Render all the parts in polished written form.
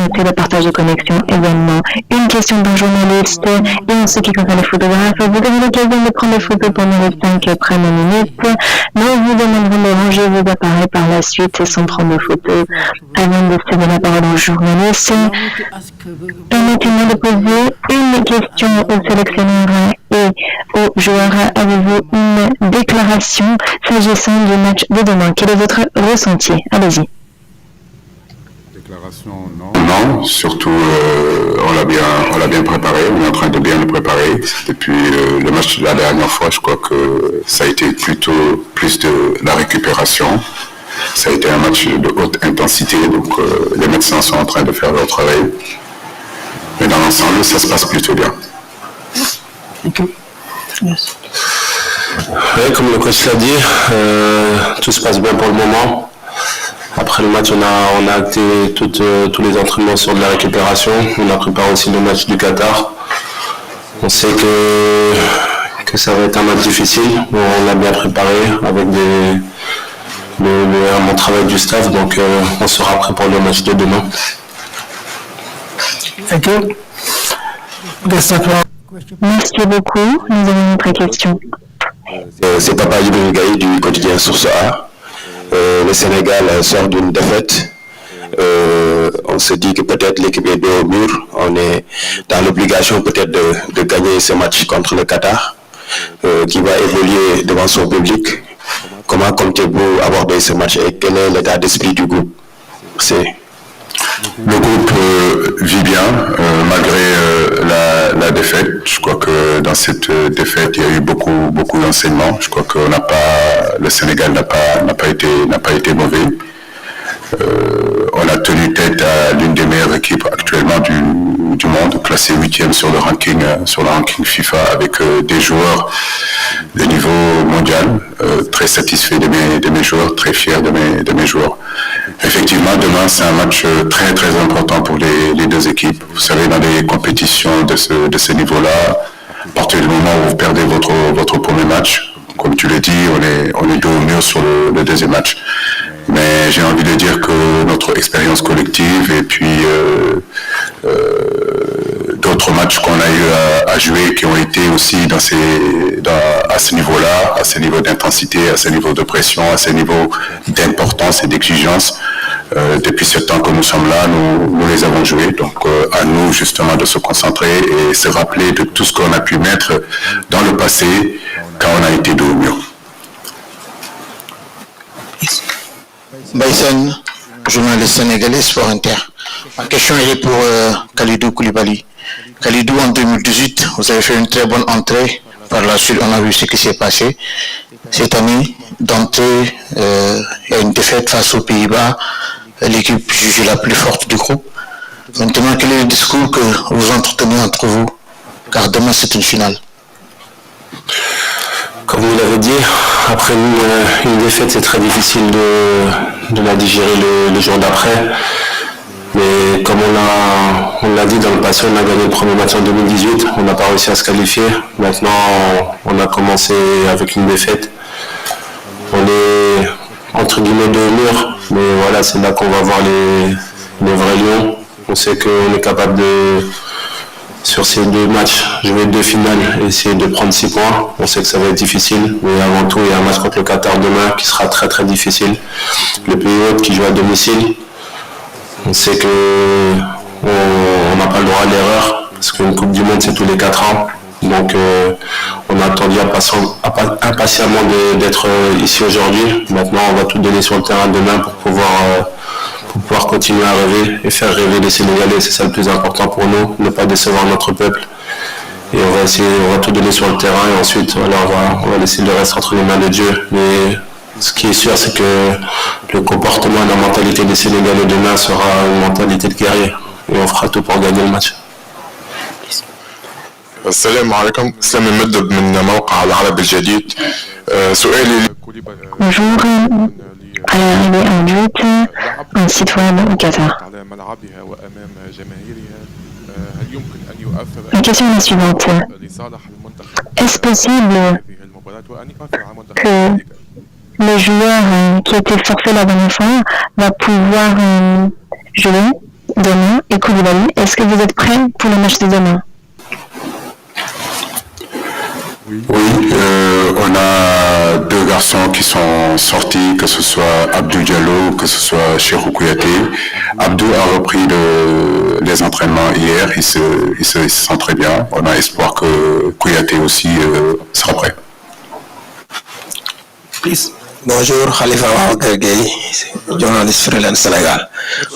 noter le partage de connexion également. Une question d'un journaliste et en ce qui concerne les photographes, vous avez l'occasion de prendre des photos pendant les 5 premières minutes. Nous vous demanderons de ranger vos appareils par la suite sans prendre de photos avant de céder la parole aux journalistes. Permettez-moi de poser une question aux sélectionneurs et aux joueurs. Avez-vous une déclaration s'agissant du match de demain? Quel est votre ressenti? Allez-y. Déclaration, non. Surtout, on l'a bien préparé. On est en train de bien le préparer. Depuis le match de la dernière fois, je crois que ça a été plutôt plus de la récupération. Ça a été un match de haute intensité, donc les médecins sont en train de faire leur travail. Mais dans l'ensemble, ça se passe plutôt bien. Okay. Yes. Oui, comme le coach l'a dit, tout se passe bien pour le moment. Après le match, on a acté tous les entraînements sur de la récupération. On a préparé aussi le match du Qatar. On sait que ça va être un match difficile. On l'a bien préparé avec un bon travail du staff. Donc on sera prêt pour le match de demain. Thank you. Merci beaucoup. Nous avons une autre question. C'est Papa Ibrahim Gaï du quotidien Source A. Le Sénégal sort d'une défaite. On se dit que peut-être l'équipe est dos au mur. On est dans l'obligation peut-être de gagner ce match contre le Qatar, qui va évoluer devant son public. Comment comptez-vous aborder ce match et quel est l'état d'esprit du groupe? Le groupe vit bien malgré la défaite. Je crois que dans cette défaite, il y a eu beaucoup d'enseignements. Je crois que le Sénégal n'a pas été mauvais. On a tenu tête à l'une des meilleures équipes actuellement du monde, classée 8e sur le ranking FIFA avec des joueurs de niveau mondial. Très satisfait de mes joueurs, très fier de mes joueurs. Effectivement, demain, c'est un match très très important pour les deux équipes. Vous savez, dans les compétitions de ce niveau-là, à partir du moment où vous perdez votre premier match, comme tu l'as dit, on est dos au mur sur le deuxième match. Mais j'ai envie de dire que notre expérience collective et puis d'autres matchs qu'on a eu à jouer qui ont été aussi à ce niveau-là, à ce niveau d'intensité, à ce niveau de pression, à ce niveau d'importance et d'exigence. Depuis ce temps que nous sommes là, nous les avons joués. Donc à nous justement de se concentrer et se rappeler de tout ce qu'on a pu mettre dans le passé quand on a été dos au mur. Baïsan, journaliste sénégalais, Sport Inter. Ma question est pour Kalidou Koulibaly. Kalidou, en 2018, vous avez fait une très bonne entrée. Par la suite, on a vu ce qui s'est passé. Cette année, d'entrée, il y a une défaite face aux Pays-Bas, l'équipe jugée la plus forte du groupe. Maintenant, quel est le discours que vous entretenez entre vous? Car demain, c'est une finale. Comme vous l'avez dit, après une défaite, c'est très difficile de la digérer le jour d'après. Mais comme on l'a dit dans le passé, on a gagné le premier match en 2018, on n'a pas réussi à se qualifier. Maintenant, on a commencé avec une défaite. On est entre guillemets de mur, mais voilà, c'est là qu'on va voir les vrais lions. On sait qu'on est capable sur ces deux matchs, jouer 2 finales et essayer de prendre 6 points. On sait que ça va être difficile, mais avant tout, il y a un match contre le Qatar demain qui sera très très difficile. Le pays hôte qui joue à domicile. On sait qu'on n'a pas le droit à l'erreur, parce qu'une Coupe du Monde, c'est tous les 4 ans. Donc on a attendu impatiemment d'être ici aujourd'hui. Maintenant, on va tout donner sur le terrain demain pour pouvoir continuer à rêver et faire rêver les Sénégalais. C'est ça le plus important pour nous, ne pas décevoir notre peuple. Et on va tout donner sur le terrain et ensuite voilà, on va laisser le reste entre les mains de Dieu. Mais ce qui est sûr, c'est que le comportement et la mentalité des Sénégalais demain sera une mentalité de guerrier. Et on fera tout pour gagner le match. السلام عليكم اسلام المدب من موقع العرب الجديد سؤالي Bonjour, à l'arrivée en but, un site web au Qatar. La question est la suivante. Est-ce possible que le joueur qui était forfait la dernière fois va pouvoir jouer demain et Koulibaly. Est-ce que vous êtes prêts pour le match de demain? Oui, on a deux garçons qui sont sortis, que ce soit Abdou Diallo, que ce soit Cheikhou Kouyaté. Abdou a repris les entraînements hier, il se sent très bien. On a espoir que Kouyaté aussi sera prêt. Please. Bonjour, Khalifa Waoukergueye, journaliste freelance Sénégal.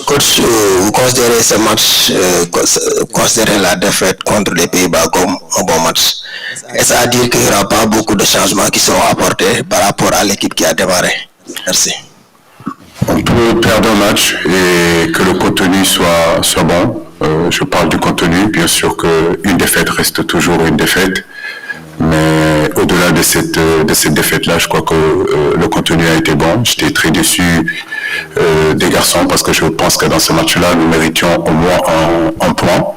Coach, vous considérez ce match, considérez la défaite contre les Pays-Bas comme un bon match. Est-ce à dire qu'il n'y aura pas beaucoup de changements qui seront apportés par rapport à l'équipe qui a démarré? Merci. On peut perdre un match et que le contenu soit bon. Je parle du contenu, bien sûr qu'une défaite reste toujours une défaite. Mais au-delà de cette défaite-là, je crois que le contenu a été bon. J'étais très déçu des garçons parce que je pense que dans ce match-là, nous méritions au moins un point.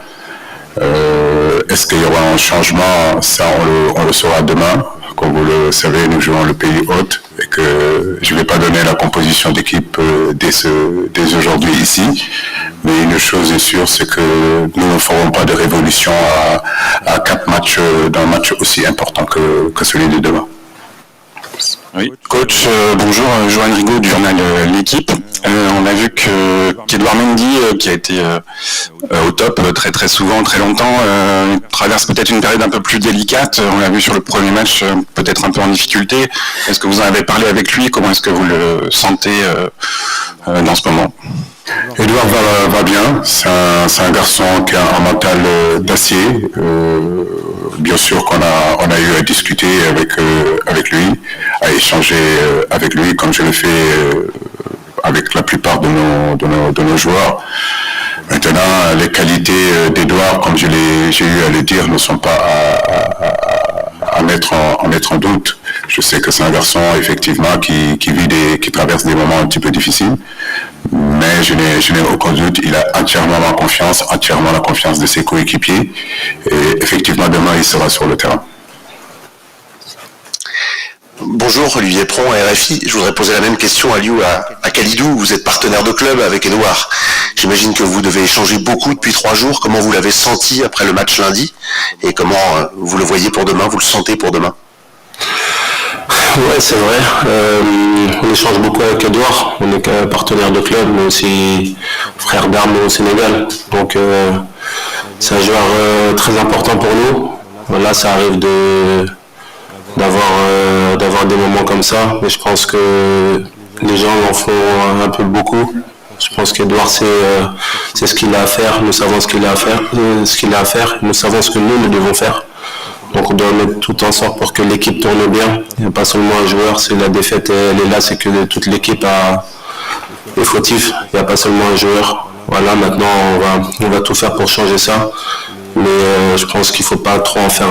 Est-ce qu'il y aura un changement? Ça, on le saura demain. Comme vous le savez, nous jouons le pays hôte et que je ne vais pas donner la composition d'équipe dès aujourd'hui ici. Mais une chose est sûre, c'est que nous ne ferons pas de révolution à 4 matchs d'un match aussi important que celui de demain. Oui, coach, bonjour, Johan Rigaud du journal L'Équipe. On a vu qu'Edouard Mendy, qui a été au top très très souvent, très longtemps, traverse peut-être une période un peu plus délicate. On l'a vu sur le premier match, peut-être un peu en difficulté. Est-ce que vous en avez parlé avec lui? Comment est-ce que vous le sentez dans ce moment? Edouard va bien, c'est un garçon qui a un mental d'acier. Bien sûr qu'on a eu à discuter avec lui, à échanger avec lui, comme je le fais avec la plupart de nos joueurs. Maintenant, les qualités d'Edouard, comme j'ai eu à le dire, ne sont pas à mettre en doute. Je sais que c'est un garçon, effectivement, qui traverse des moments un petit peu difficiles. Mais je n'ai aucun doute, il a entièrement la confiance de ses coéquipiers. Et effectivement, demain, il sera sur le terrain. Bonjour, Olivier Pron, RFI. Je voudrais poser la même question à Kalidou. Vous êtes partenaire de club avec Edouard. J'imagine que vous devez échanger beaucoup depuis 3 jours. Comment vous l'avez senti après le match lundi? Et comment vous le voyez pour demain? Vous le sentez pour demain? Ouais, c'est vrai. On échange beaucoup avec Edouard. On est partenaire de club, mais aussi frère d'armes au Sénégal. Donc, c'est un joueur très important pour nous. Voilà, ça arrive d'avoir des moments comme ça, mais je pense que les gens en font un peu beaucoup. Je pense qu'Edouard c'est ce qu'il a à faire. Nous savons ce qu'il a à faire. Nous savons ce que nous devons faire. Donc on doit mettre tout en sorte pour que l'équipe tourne bien. Il n'y a pas seulement un joueur, c'est la défaite, elle est là, c'est que toute l'équipe est fautive. Il n'y a pas seulement un joueur. Voilà, maintenant on va tout faire pour changer ça. Mais je pense qu'il ne faut pas trop en faire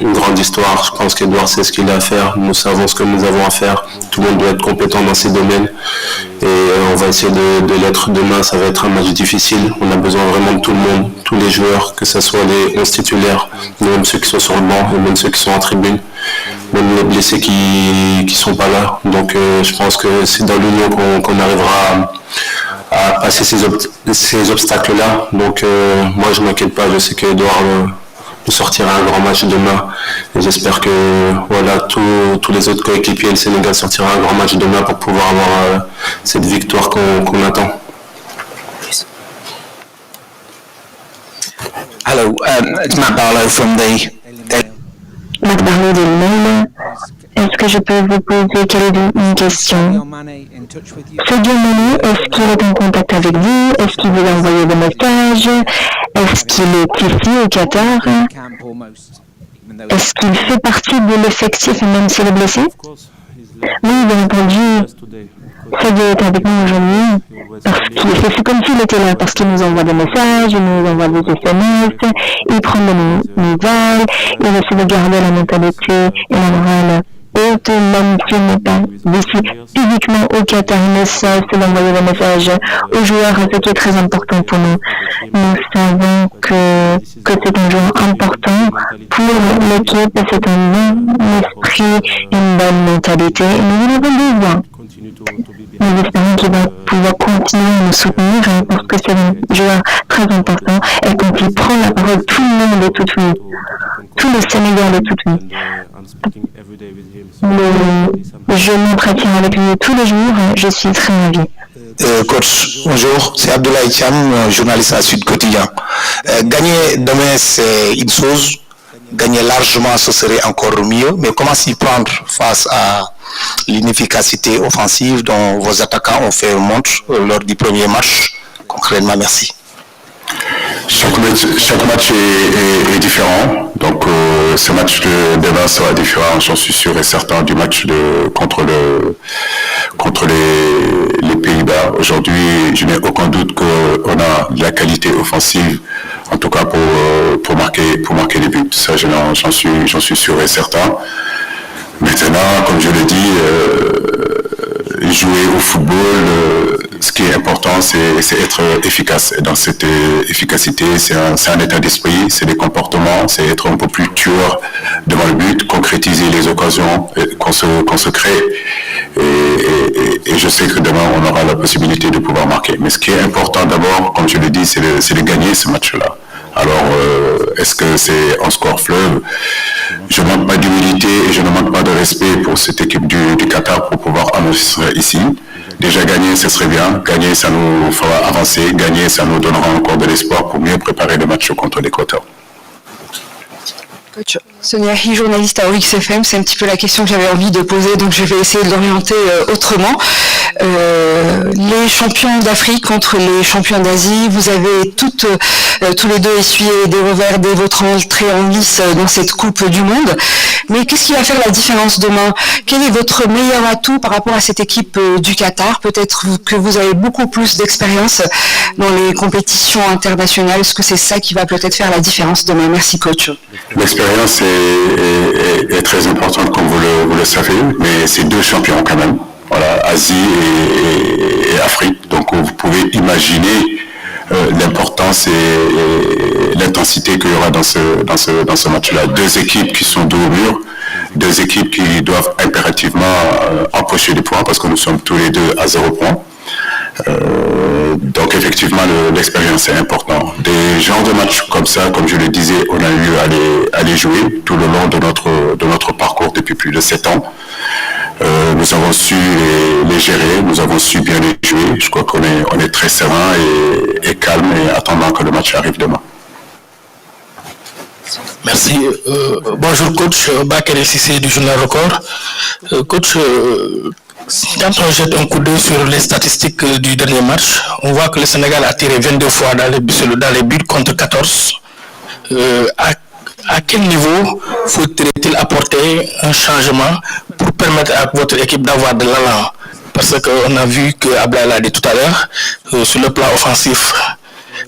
une grande histoire. Je pense qu'Edouard sait ce qu'il a à faire. Nous savons ce que nous avons à faire. Tout le monde doit être compétent dans ses domaines. Et on va essayer de l'être demain. Ça va être un match difficile. On a besoin vraiment de tout le monde, tous les joueurs, que ce soit les 11 titulaires, même ceux qui sont sur le banc, et même ceux qui sont en tribune, même les blessés qui ne sont pas là. Donc je pense que c'est dans l'union qu'on arrivera à passer ces obstacles-là. Donc moi je ne m'inquiète pas, je sais qu'Edouard nous sortira un grand match demain et j'espère que voilà, tous les autres coéquipiers, le Sénégal sortira un grand match demain pour pouvoir avoir cette victoire qu'on attend. Hello, it's Matt Barlow from the... Matt Barlow de Mail. Est-ce que je peux vous poser une question? Sadio Mané, est-ce qu'il est en contact avec vous? Est-ce qu'il vous a envoyé des messages? Est-ce qu'il est ici au Qatar? Est-ce qu'il fait partie de l'effectif même s'il est blessé? Oui, bien entendu. Sadio est avec nous aujourd'hui parce c'est comme s'il était là, parce qu'il nous envoie des messages, il nous envoie des SMS, il prend des nouvelles, il essaie de garder la mentalité et la morale haute, même s'il n'est pas ici physiquement au Qatar, mais ça, c'est d'envoyer des messages aux joueurs, ce qui est très important pour nous. Nous savons que c'est un joueur important pour l'équipe, c'est un bon esprit, une bonne mentalité, et nous en avons besoin. Nous espérons qu'il va pouvoir continuer à nous soutenir parce que c'est un joueur très important et quand il prend la parole, tout le monde est tout oui. Tout le Sénégal est tout oui. Je m'entretiens avec lui tous les jours, je suis très ravie. Coach, bonjour, c'est Abdoulaye Thiam, journaliste à Sud Quotidien. Gagner demain, c'est une chose. Gagner largement, ce serait encore mieux. Mais comment s'y prendre face à l'inefficacité offensive dont vos attaquants ont fait montre lors du premier match? Concrètement, merci. Chaque match est différent. Donc, ce match de demain sera différent, j'en suis sûr et certain, du match contre les Pays-Bas. Aujourd'hui, je n'ai aucun doute qu'on a de la qualité offensive, en tout cas pour marquer des buts. Ça, j'en suis sûr et certain. Maintenant, comme je l'ai dit, jouer au football, ce qui est important, c'est être efficace. Et dans cette efficacité, c'est un état d'esprit, c'est des comportements, c'est être un peu plus tueur devant le but, concrétiser les occasions qu'on se crée. Et je sais que demain, on aura la possibilité de pouvoir marquer. Mais ce qui est important d'abord, comme je l'ai dit, c'est de gagner ce match-là. Alors, est-ce que c'est un score fleuve? Je ne manque pas d'humilité et je ne manque pas de respect pour cette équipe du Qatar pour pouvoir annoncer ici. Déjà gagner, ce serait bien. Gagner, ça nous fera avancer. Gagner, ça nous donnera encore de l'espoir pour mieux préparer le match contre l'Équateur. Coach, Sonia Hi, journaliste à Orix FM, c'est un petit peu la question que j'avais envie de poser, donc je vais essayer de l'orienter autrement. Les champions d'Afrique contre les champions d'Asie, vous avez tous les deux essuyé des revers dès votre entrée en lice dans cette Coupe du Monde. Mais qu'est-ce qui va faire la différence demain? Quel est votre meilleur atout par rapport à cette équipe du Qatar? Peut-être que vous avez beaucoup plus d'expérience dans les compétitions internationales. Est-ce que c'est ça qui va peut-être faire la différence demain? Merci coach. L'expérience est très importante, comme vous le savez, mais c'est deux champions quand même. Voilà, Asie et Afrique. Donc vous pouvez imaginer l'importance et l'intensité qu'il y aura dans ce match-là. Deux équipes qui sont dos au mur, deux équipes qui doivent impérativement empocher des points parce que nous sommes tous les deux à 0 point. Donc effectivement l'expérience est importante. Des genres de matchs comme ça, comme je le disais, on a eu à les jouer tout le long de notre parcours depuis plus de 7 ans. Nous avons su les gérer, nous avons su bien les jouer. Je crois qu'on est très serein et calme et attendant que le match arrive demain. Merci. Bonjour coach, Bakary Cissé du Journal Record. Coach, quand on jette un coup d'œil sur les statistiques du dernier match, on voit que le Sénégal a tiré 22 fois dans les buts contre 14. À quel niveau faudrait-il apporter un changement pour permettre à votre équipe d'avoir de l'allant? Parce qu'on a vu que Ablaye l'a dit tout à l'heure, sur le plan offensif,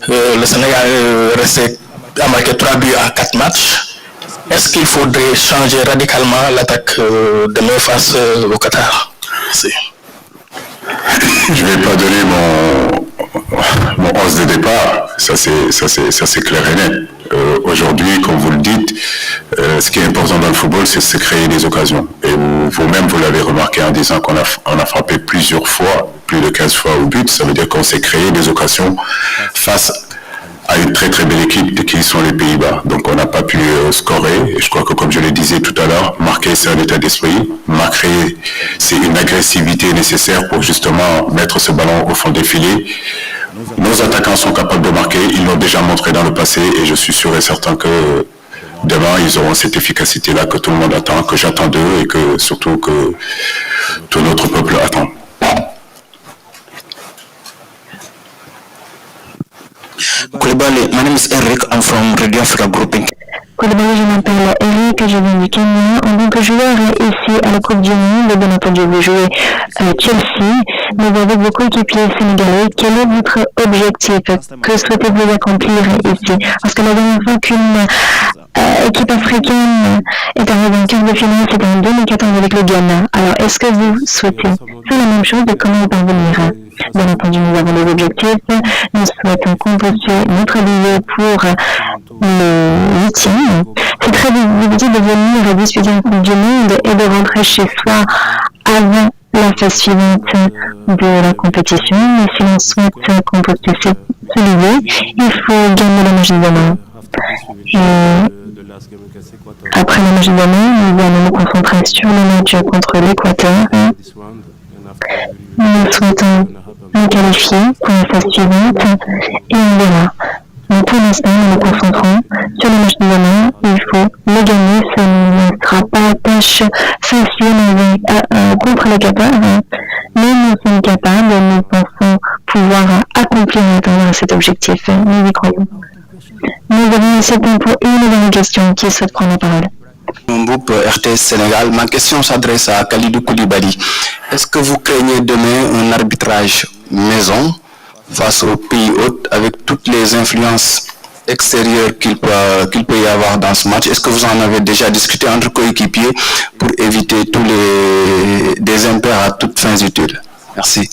le Sénégal a marqué 3 buts en 4 matchs. Est-ce qu'il faudrait changer radicalement l'attaque demain face au Qatar? Merci. Je ne vais pas donner mon 11 de départ, ça c'est clair et net. Aujourd'hui, comme vous le dites, ce qui est important dans le football, c'est de se créer des occasions. Et vous-même, vous l'avez remarqué en disant qu'on a frappé plusieurs fois, plus de 15 fois au but. Ça veut dire qu'on s'est créé des occasions face à une très très belle équipe qui sont les Pays-Bas. Donc on n'a pas pu scorer. Et je crois que comme je le disais tout à l'heure, marquer c'est un état d'esprit. Marquer c'est une agressivité nécessaire pour justement mettre ce ballon au fond des filets. Nos attaquants sont capables de marquer, ils l'ont déjà montré dans le passé et je suis sûr et certain que demain ils auront cette efficacité-là que tout le monde attend, que j'attends d'eux et que surtout que tout notre peuple attend. Koulibaly, my name is Eric, I'm from Radio Africa Grouping. Koulibaly, je m'appelle Eric, je viens du Kenya. En tant que joueur ici à la Coupe du Monde, bien entendu, vous jouez Chelsea, mais avec vos coéquipiers sénégalais, quel est votre objectif? Que souhaitez-vous accomplir ici? Parce que la dernière fois qu'une équipe africaine est arrivée en quart de finale, c'était en 2014 avec le Ghana. Alors, est-ce que vous souhaitez faire la même chose et comment y parvenir? Bien entendu, nous avons des objectifs. Nous souhaitons compléter notre billet pour le 8e. C'est très difficile de venir disputer une Coupe du Monde et de rentrer chez soi avant la phase suivante de la compétition. Mais si l'on souhaite composter ce levier, il faut gagner le match de demain. Après le match de demain, nous allons nous concentrer sur le match contre l'Équateur. Nous souhaitons nous qualifier pour la phase suivante et on verra. Mais pour l'instant, nous nous concentrons sur le match de demain. Il faut le gagner. Ce ne sera pas tâche facile contre le Qatar. Mais nous sommes capables, nous pensons pouvoir accomplir et atteindre cet objectif. Nous y croyons. Nous avons ce temps pour une dernière question. Qui souhaite prendre la parole? Mon groupe RTS Sénégal, ma question s'adresse à Kalidou Koulibaly. Est-ce que vous craignez demain un arbitrage maison face au pays hôte avec toutes les influences extérieures qu'il peut y avoir dans ce match? Est-ce que vous en avez déjà discuté entre coéquipiers pour éviter tous des impairs à toutes fins utiles? Merci.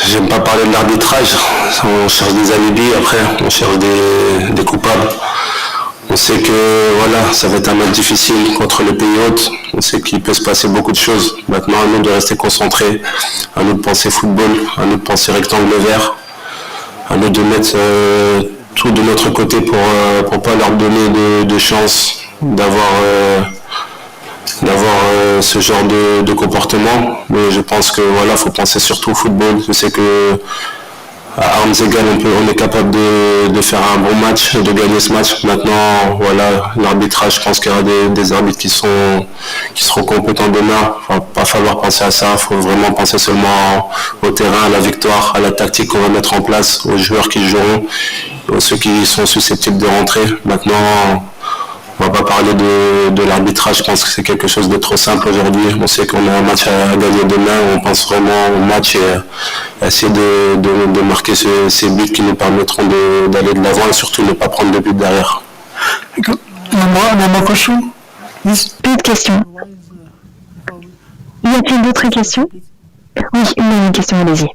J'aime pas parler de l'arbitrage, on cherche des alibis, après on cherche des coupables. On sait que voilà, ça va être un match difficile contre le pays hôte. On sait qu'il peut se passer beaucoup de choses. Maintenant, à nous de rester concentrés, à nous de penser football, à nous de penser rectangle vert, à nous de mettre tout de notre côté pour pas leur donner de chance d'avoir ce genre de comportement. Mais je pense que voilà, faut penser surtout au football. Je sais que à armes égales, on est capable de faire un bon match, de gagner ce match. Maintenant, voilà, l'arbitrage, je pense qu'il y aura des arbitres qui seront compétents demain. Il ne va pas falloir penser à ça. Il faut vraiment penser seulement au terrain, à la victoire, à la tactique qu'on va mettre en place, aux joueurs qui joueront, aux ceux qui sont susceptibles de rentrer. Maintenant, on ne va pas parler de l'arbitrage, je pense que c'est quelque chose de trop simple aujourd'hui. On sait qu'on a un match à gagner demain, on pense vraiment au match et à essayer de marquer ces buts qui nous permettront d'aller de l'avant et surtout ne pas prendre de buts derrière. Plus de questions. Y a-t-il d'autres questions? Oui, une question, allez-y.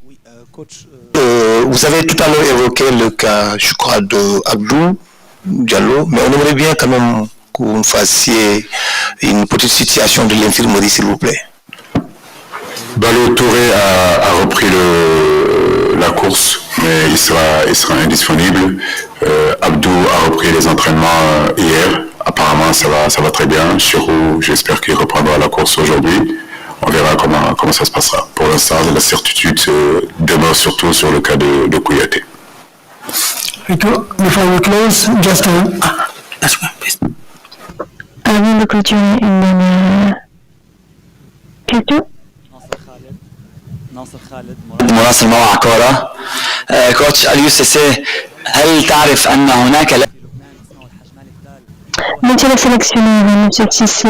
Vous avez tout à l'heure évoqué le cas, je crois, de Abdou Diallo, mais on aimerait bien quand même que vous fassiez une petite situation de l'infirmerie, s'il vous plaît. Ballo Touré a repris la course, mais il sera indisponible. Abdou a repris les entraînements hier. Apparemment, ça va très bien. Chirou, j'espère qu'il reprendra la course aujourd'hui. On verra comment ça se passera. Pour l'instant, la certitude demeure surtout sur le cas de Kouyaté. Before we close, just avant de clôturer, une dernière question. مناصر موقع كورة كوتش اليو سي سي هل تعرف أن هناك Monsieur le sélectionneur, Monsieur Sissi,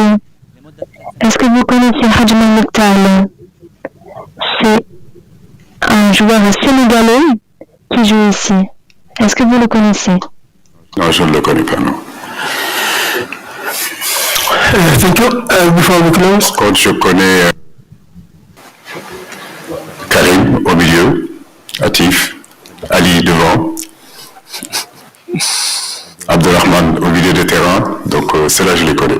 est-ce que vous connaissez Hajm Al-Mektal? C'est un joueur sénégalais qui joue ici. Est-ce que vous le connaissez? Non, je ne le connais pas, non. Thank you. Before we close. Quand je connais Karim au milieu, Atif, Ali devant, Abdelrahman au milieu de terrain, donc ceux-là je les connais.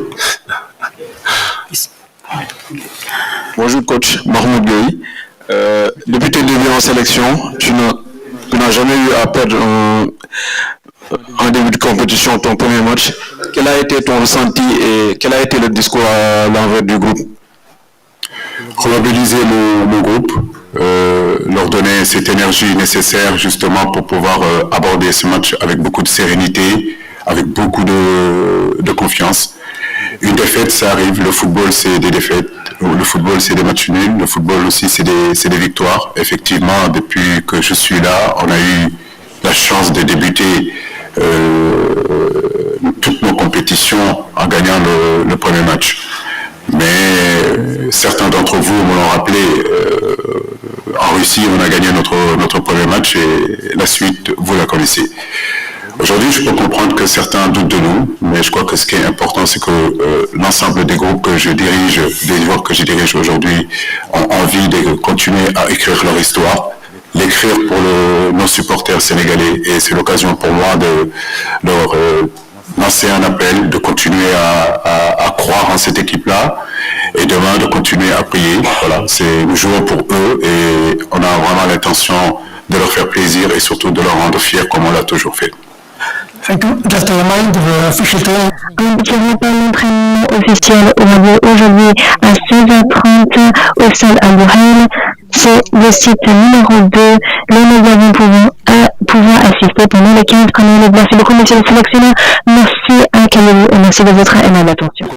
Bonjour coach, Mahmoud Gueye. Depuis tes débuts en sélection, tu n'as jamais eu à perdre en début de compétition ton premier match. Quel a été ton ressenti et quel a été le discours à l'envers du groupe? Remobiliser mon groupe, leur donner cette énergie nécessaire justement pour pouvoir aborder ce match avec beaucoup de sérénité, avec beaucoup de confiance. Une défaite, ça arrive. Le football, c'est des défaites. Le football, c'est des matchs nuls. Le football aussi, c'est des victoires. Effectivement, depuis que je suis là, on a eu la chance de débuter toutes nos compétitions en gagnant le premier match. Mais certains d'entre vous me l'ont rappelé, en Russie, on a gagné notre premier match et la suite, vous la connaissez. Aujourd'hui, je peux comprendre que certains doutent de nous, mais je crois que ce qui est important, c'est que l'ensemble des groupes que je dirige, des joueurs que je dirige aujourd'hui, ont envie de continuer à écrire leur histoire, l'écrire pour nos supporters sénégalais. Et c'est l'occasion pour moi de leur lancer un appel, de continuer à croire en cette équipe-là et demain de continuer à prier. Voilà, nous jouons pour eux et on a vraiment l'intention de leur faire plaisir et surtout de leur rendre fiers comme on l'a toujours fait. Un petit rappel, l'entraînement officiel aura lieu aujourd'hui à 16h30 au stade Al-Buhail. C'est le site numéro 2. Les médias vont pouvoir assister pendant les 15 premières minutes. Merci beaucoup, monsieur le sélectionneur. Merci à Kalidou et merci de votre aimable attention.